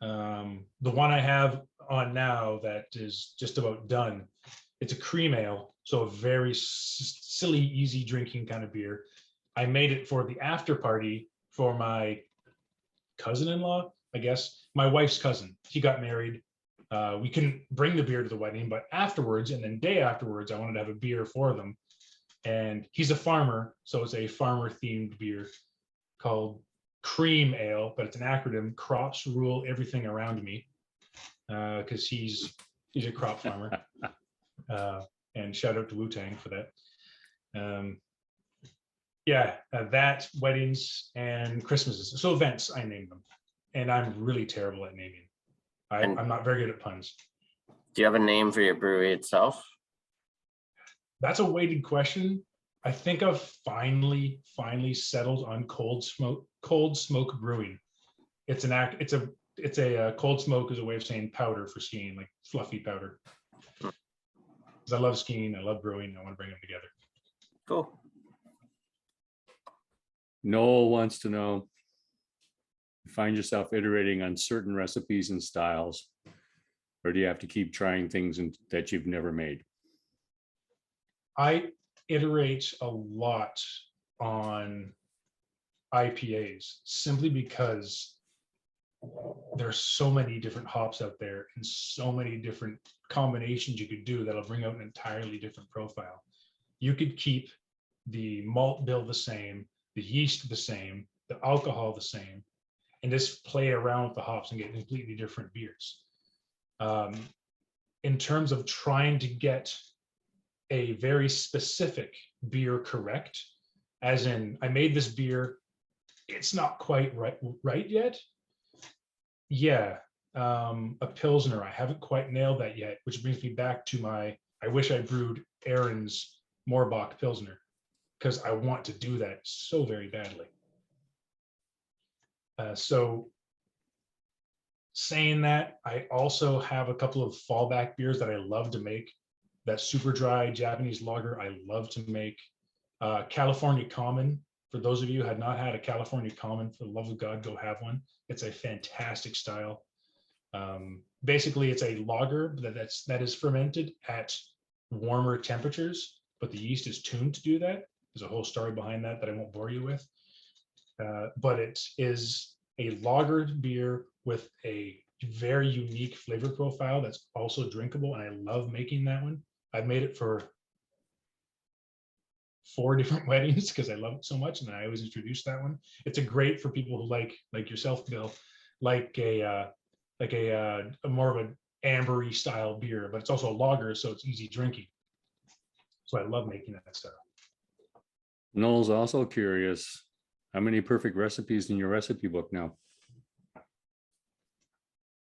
The one I have on now that is just about done, it's a cream ale, so a very silly, easy drinking kind of beer. I made it for the after party for my cousin-in-law, I guess, my wife's cousin. He got married. We couldn't bring the beer to the wedding, but afterwards, and then day afterwards, I wanted to have a beer for them. And he's a farmer, so it's a farmer-themed beer called Cream Ale, but it's an acronym: crops rule everything around me, because he's a crop farmer. And shout out to Wu-Tang for that. That, weddings and Christmases. So events, I name them. And I'm really terrible at naming. I'm not very good at puns. Do you have a name for your brewery itself? That's a weighted question. I think I've finally settled on Cold Smoke Brewing. It's a cold smoke is a way of saying powder for skiing, like fluffy powder. Because I love skiing, I love brewing, I want to bring them together. Cool. Noel wants to know, you find yourself iterating on certain recipes and styles, or do you have to keep trying things that you've never made? I iterate a lot on IPAs simply because there's so many different hops out there and so many different combinations you could do that'll bring out an entirely different profile. You could keep the malt bill the same, the yeast the same, the alcohol the same, and just play around with the hops and get completely different beers. In terms of trying to get a very specific beer correct, as in I made this beer, it's not quite right yet. Yeah, a Pilsner, I haven't quite nailed that yet, which brings me back to I wish I brewed Aaron's Moorbach Pilsner, because I want to do that so very badly. So saying that, I also have a couple of fallback beers that I love to make. That super dry Japanese lager I love to make. California Common, for those of you who had not had a California Common, for the love of God, go have one. It's a fantastic style. Basically, it's a lager that is fermented at warmer temperatures, but the yeast is tuned to do that. There's a whole story behind that I won't bore you with. But it is a lagered beer with a very unique flavor profile that's also drinkable, and I love making that one. I've made it for 4 different weddings because I love it so much, and I always introduce that one. It's a great for people who like yourself, Bill, like a more of an ambery style beer, but it's also a lager, so it's easy drinking. So I love making that stuff. Noel's also curious, how many perfect recipes in your recipe book now?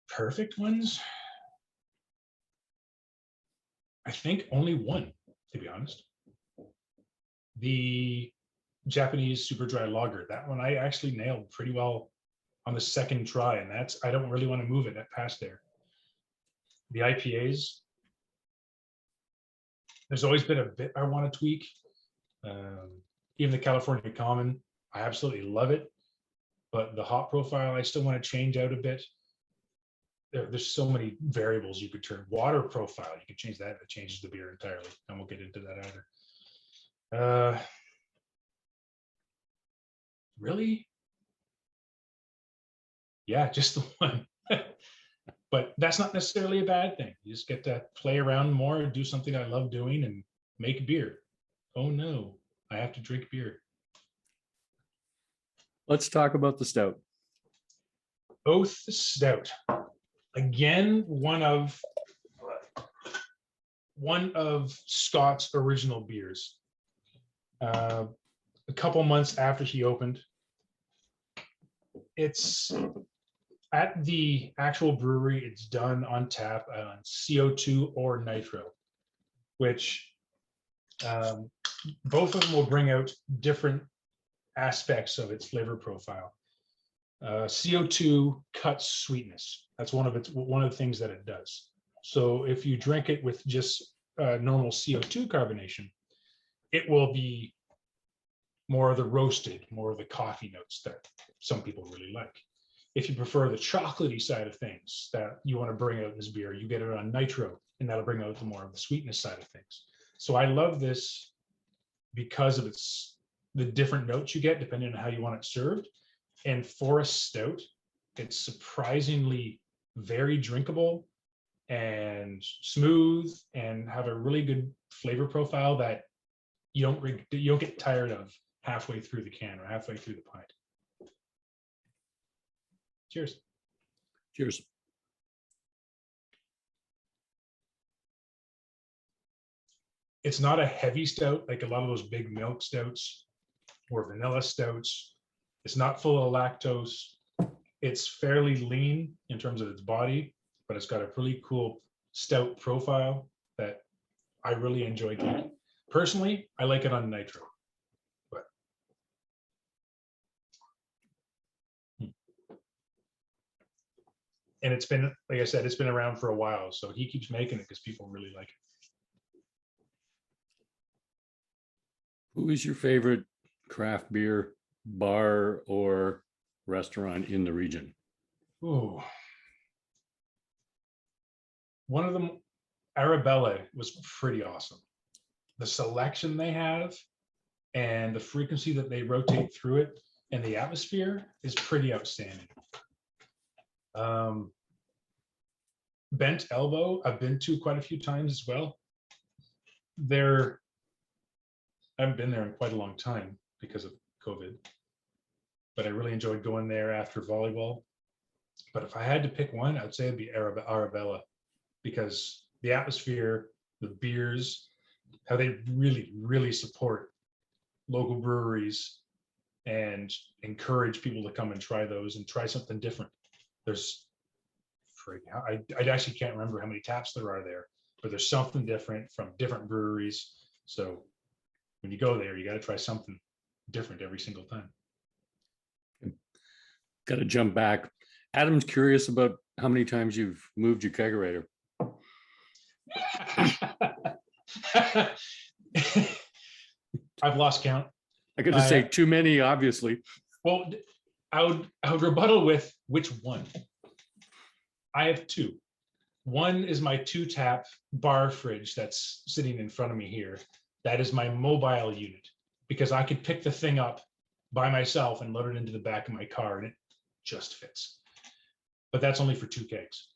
Perfect ones? I think only one, to be honest. The Japanese super dry lager, that one I actually nailed pretty well on the second try, and I don't really want to move it past there. The IPAs, there's always been a bit I want to tweak. Even the California Common, I absolutely love it, but the hop profile I still want to change out a bit. There's so many variables you could turn. Water profile, you could change that. It changes the beer entirely. And we'll get into that either. Really? Yeah, just the one. But that's not necessarily a bad thing. You just get to play around more, do something I love doing, and make beer. Oh no, I have to drink beer. Let's talk about the stout. Oath Stout. Again, one of Scott's original beers. A couple months after he opened. It's at the actual brewery, it's done on tap on CO2 or nitro, which both of them will bring out different aspects of its flavor profile. CO2 cuts sweetness. That's one of the things that it does. So if you drink it with just normal CO2 carbonation, it will be more of the roasted, more of the coffee notes that some people really like. If you prefer the chocolatey side of things that you want to bring out in this beer, you get it on nitro, and that'll bring out the more of the sweetness side of things. So I love this because of the different notes you get depending on how you want it served. And for a stout, it's surprisingly very drinkable and smooth and have a really good flavor profile that you don't get tired of halfway through the can or halfway through the pint. Cheers. Cheers. It's not a heavy stout like a lot of those big milk stouts or vanilla stouts. It's not full of lactose. It's fairly lean in terms of its body, but it's got a really cool stout profile that I really enjoy drinking. Personally, I like it on nitro. But and it's been, like I said, it's been around for a while, so he keeps making it because people really like it. Who is your favorite craft beer bar or restaurant in the region? Ooh. One of them, Arabella, was pretty awesome. The selection they have and the frequency that they rotate through it and the atmosphere is pretty outstanding. Bent Elbow, I've been to quite a few times as well. I haven't been there in quite a long time because of COVID, but I really enjoyed going there after volleyball. But if I had to pick one, I'd say it'd be Arabella, because the atmosphere, the beers, how they really, really support local breweries and encourage people to come and try those and try something different. I actually can't remember how many taps there are there, but there's something different from different breweries. So when you go there, you got to try something different every single time. Got to jump back. Adam's curious about how many times you've moved your kegerator. I've lost count. I got to say too many, obviously. Well, I would rebuttal with which one. I have two. One is my 2-tap bar fridge that's sitting in front of me here. That is my mobile unit, because I could pick the thing up by myself and load it into the back of my car, and it just fits. But that's only for 2 kegs.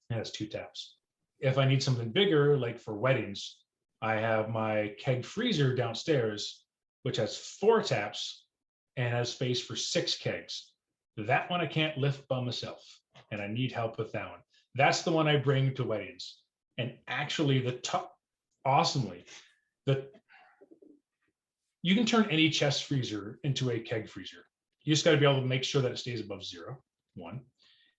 It has 2 taps. If I need something bigger, like for weddings, I have my keg freezer downstairs, which has 4 taps and has space for 6 kegs. That one I can't lift by myself, and I need help with that one. That's the one I bring to weddings. And actually, you can turn any chest freezer into a keg freezer. You just got to be able to make sure that it stays above 0, 1.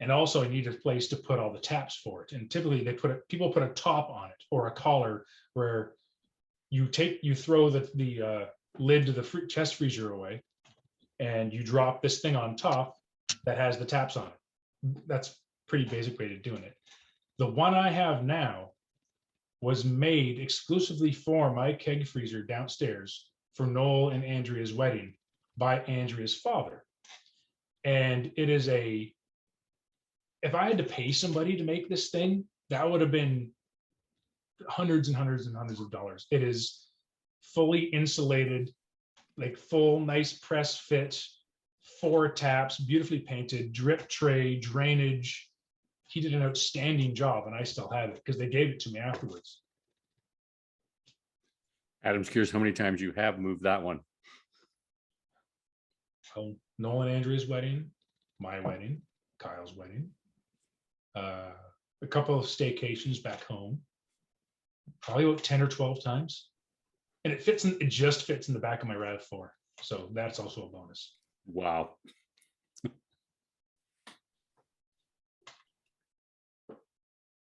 And also I needed a place to put all the taps for it. And typically people put a top on it or a collar where you throw the lid to the chest freezer away and you drop this thing on top that has the taps on it. That's pretty basic way to doing it. The one I have now was made exclusively for my keg freezer downstairs for Noel and Andrea's wedding by Andrea's father. And it is if I had to pay somebody to make this thing, that would have been hundreds and hundreds and hundreds of dollars. It is fully insulated, like full nice press fit, 4 taps, beautifully painted, drip tray, drainage. He did an outstanding job, and I still have it because they gave it to me afterwards. Adam's curious how many times you have moved that one. Well, Noel and Andrea's wedding, my wedding, Kyle's wedding, a couple of staycations back home, probably about 10 or 12 times. And it just fits in the back of my RAV4. So that's also a bonus. Wow.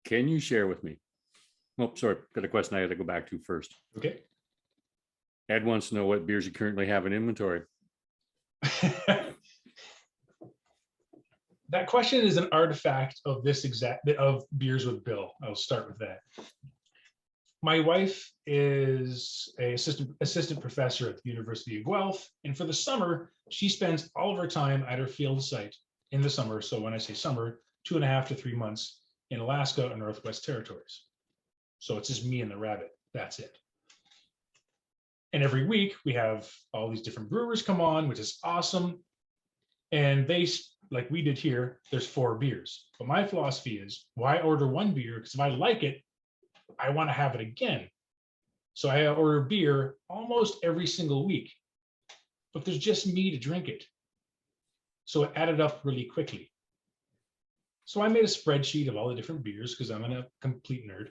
Can you share with me? Oh, sorry, got a question I had to go back to first. Okay. Ed wants to know what beers you currently have in inventory. That question is an artifact of of Beers with Bill. I'll start with that. My wife is an assistant professor at the University of Guelph, and for the summer, she spends all of her time at her field site in the summer. So when I say summer, 2.5 to 3 months in Alaska or Northwest Territories. So it's just me and the rabbit. That's it. And every week we have all these different brewers come on, which is awesome. And they, like we did here, there's 4 beers. But my philosophy is, why order 1 beer? Because if I like it, I want to have it again. So I order beer almost every single week. But there's just me to drink it. So it added up really quickly. So I made a spreadsheet of all the different beers because I'm a complete nerd,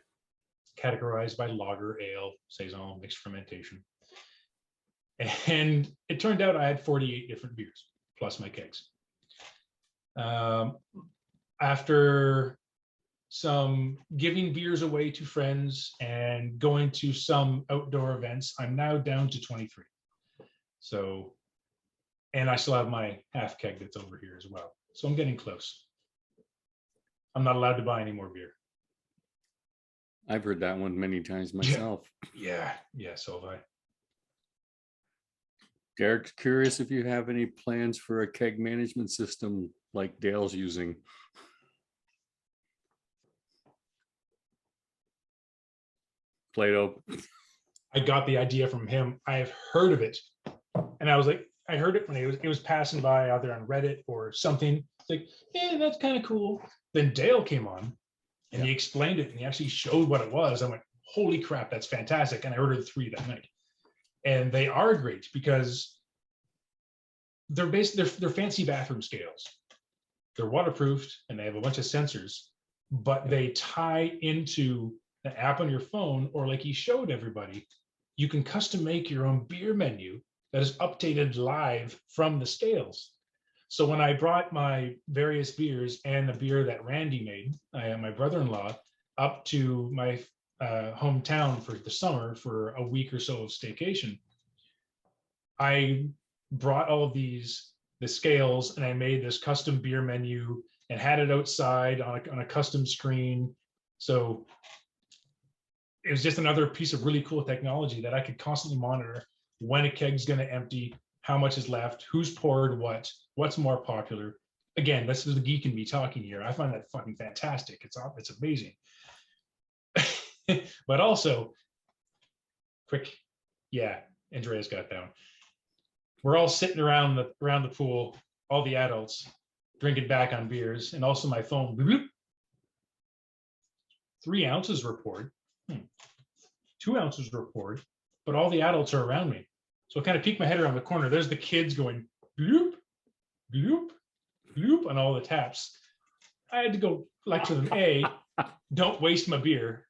categorized by lager, ale, saison, mixed fermentation. And it turned out I had 48 different beers, plus my kegs. After some giving beers away to friends and going to some outdoor events, I'm now down to 23. So, and I still have my half keg that's over here as well. So I'm getting close. I'm not allowed to buy any more beer. I've heard that one many times myself. Yeah, so have I. Derek's curious if you have any plans for a keg management system like Dale's using. Plato. I got the idea from him. I've heard of it. And I was like, I heard it when it was passing by either on Reddit or something. It's like, yeah, that's kind of cool. Then Dale came on and he explained it and he actually showed what it was. I went, holy crap, that's fantastic. And I ordered 3 that night. And they are great because they're fancy bathroom scales. They're waterproofed and they have a bunch of sensors, but they tie into the app on your phone, or like he showed everybody, you can custom make your own beer menu that is updated live from the scales. So when I brought my various beers and the beer that Randy made, my brother-in-law, up to my hometown for the summer for a week or so of staycation, I brought all of the scales and I made this custom beer menu and had it outside on a custom screen. So it was just another piece of really cool technology that I could constantly monitor when a keg's going to empty, how much is left, who's poured what's more popular. Again, this is the geek in me talking here. I find that fucking fantastic. It's amazing. But also, Andrea's got down. We're all sitting around the pool, all the adults drinking back on beers, and also my phone. Bloop, 3 ounces were poured. 2 ounces were poured, but all the adults are around me. So I kind of peek my head around the corner. There's the kids going bloop, bloop, bloop on all the taps. I had to go lecture them, A, don't waste my beer,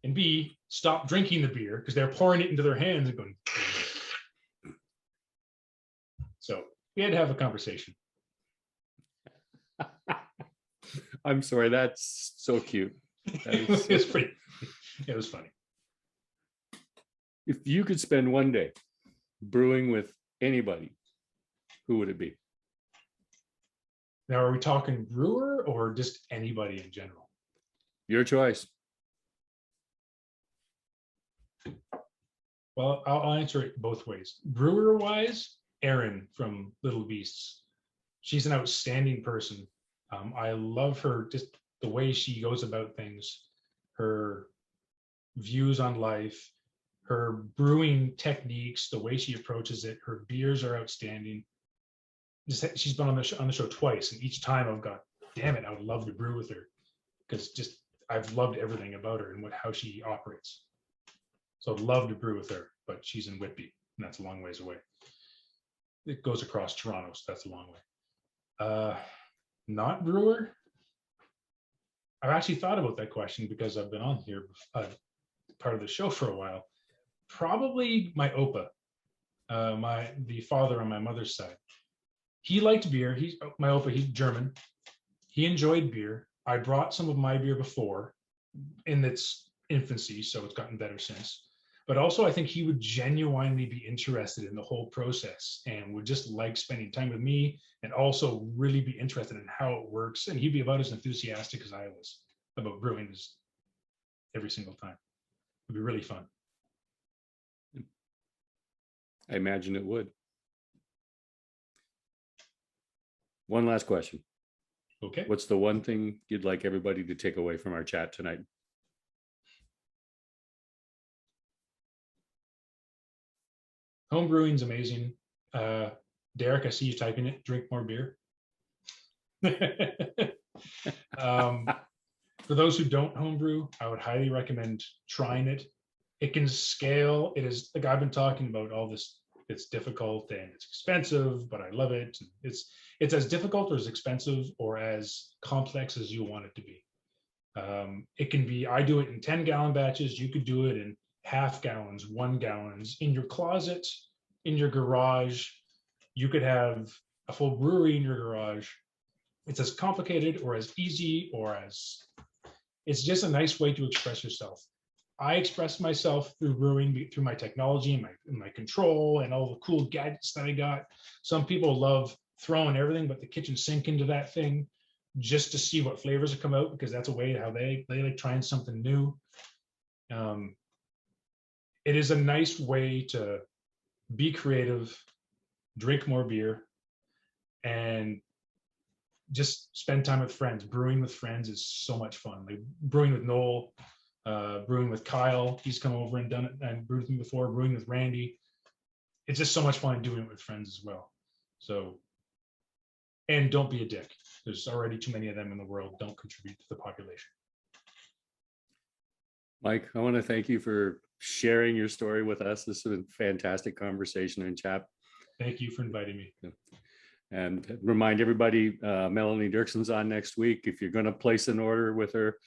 and B, stop drinking the beer because they're pouring it into their hands and going. So we had to have a conversation. I'm sorry, that's so cute. That is It's so- pretty, it was funny. If you could spend one day brewing with anybody, who would it be? Now, are we talking brewer or just anybody in general? Your choice. Well, I'll answer it both ways. Brewer wise, Erin from Little Beasts. She's an outstanding person. I love her, just the way she goes about things, her views on life, her brewing techniques, the way she approaches it. Her beers are outstanding. She's been on the show twice, and each time I've got, damn it, I would love to brew with her because just I've loved everything about her and how she operates. So I'd love to brew with her, but she's in Whitby, and that's a long ways away. It goes across Toronto, so that's a long way. Not brewer. I've actually thought about that question because I've been on here, part of the show for a while. Probably my Opa, the father on my mother's side. He liked beer. My Opa. He's German. He enjoyed beer. I brought some of my beer before in its infancy, so it's gotten better since. But also, I think he would genuinely be interested in the whole process and would just like spending time with me and also really be interested in how it works. And he'd be about as enthusiastic as I was about brewing every single time. It'd be really fun. I imagine it would. One last question. Okay. What's the one thing you'd like everybody to take away from our chat tonight? Home brewing's amazing. Derek, I see you typing it. Drink more beer. For those who don't homebrew, I would highly recommend trying it. It can scale. It is like I've been talking about all this. It's difficult and it's expensive, but I love it. It's as difficult or as expensive or as complex as you want it to be. It can be, I do it in 10-gallon batches. You could do it in half gallons, 1 gallons, in your closet, in your garage. You could have a full brewery in your garage. It's as complicated or as easy or as, it's just a nice way to express yourself. I express myself through brewing, through my technology and my control and all the cool gadgets that I got. Some people love throwing everything but the kitchen sink into that thing just to see what flavors come out, because that's a way how they like trying something new. It is a nice way to be creative, drink more beer, and just spend time with friends. Brewing with friends is so much fun. Like brewing with Noel, brewing with Kyle, he's come over and done it and brewed with me before, brewing with Randy. It's just so much fun doing it with friends as well. So, and don't be a dick. There's already too many of them in the world. Don't contribute to the population. Mike, I want to thank you for sharing your story with us. This has been a fantastic conversation and chat. Thank you for inviting me. And remind everybody, Melanie Dirkson's on next week. If you're going to place an order with her,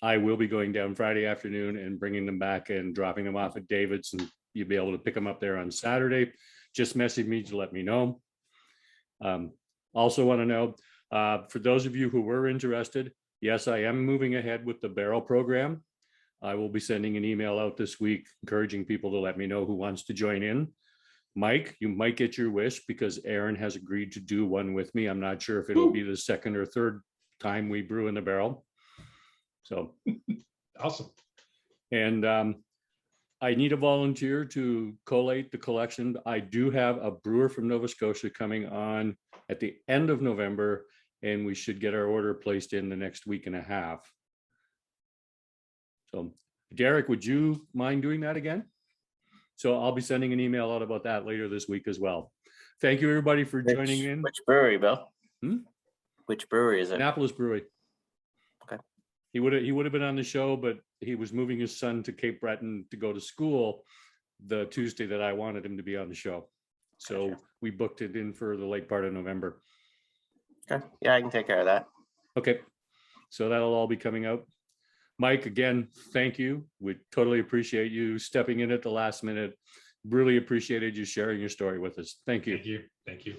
I will be going down Friday afternoon and bringing them back and dropping them off at David's, and you'll be able to pick them up there on Saturday. Just message me to let me know. Also want to know, for those of you who were interested, yes, I am moving ahead with the barrel program. I will be sending an email out this week encouraging people to let me know who wants to join in. Mike, you might get your wish because Aaron has agreed to do one with me. I'm not sure if it'll be the second or third time we brew in the barrel. So Awesome. And I need a volunteer to collate the collection. I do have a brewer from Nova Scotia coming on at the end of November, and we should get our order placed in the next week and a half. So Derek, would you mind doing that again? So I'll be sending an email out about that later this week as well. Thank you everybody for joining in. Which brewery, Bill? Hmm? Which brewery is it? Annapolis Brewery. Okay. He would have been on the show, but he was moving his son to Cape Breton to go to school the Tuesday that I wanted him to be on the show. So Gotcha. we booked it in for the late part of November. Okay. Yeah, I can take care of that. Okay. So that'll all be coming out. Mike, again, thank you. We totally appreciate you stepping in at the last minute. Really appreciated you sharing your story with us. Thank you. Thank you. Thank you.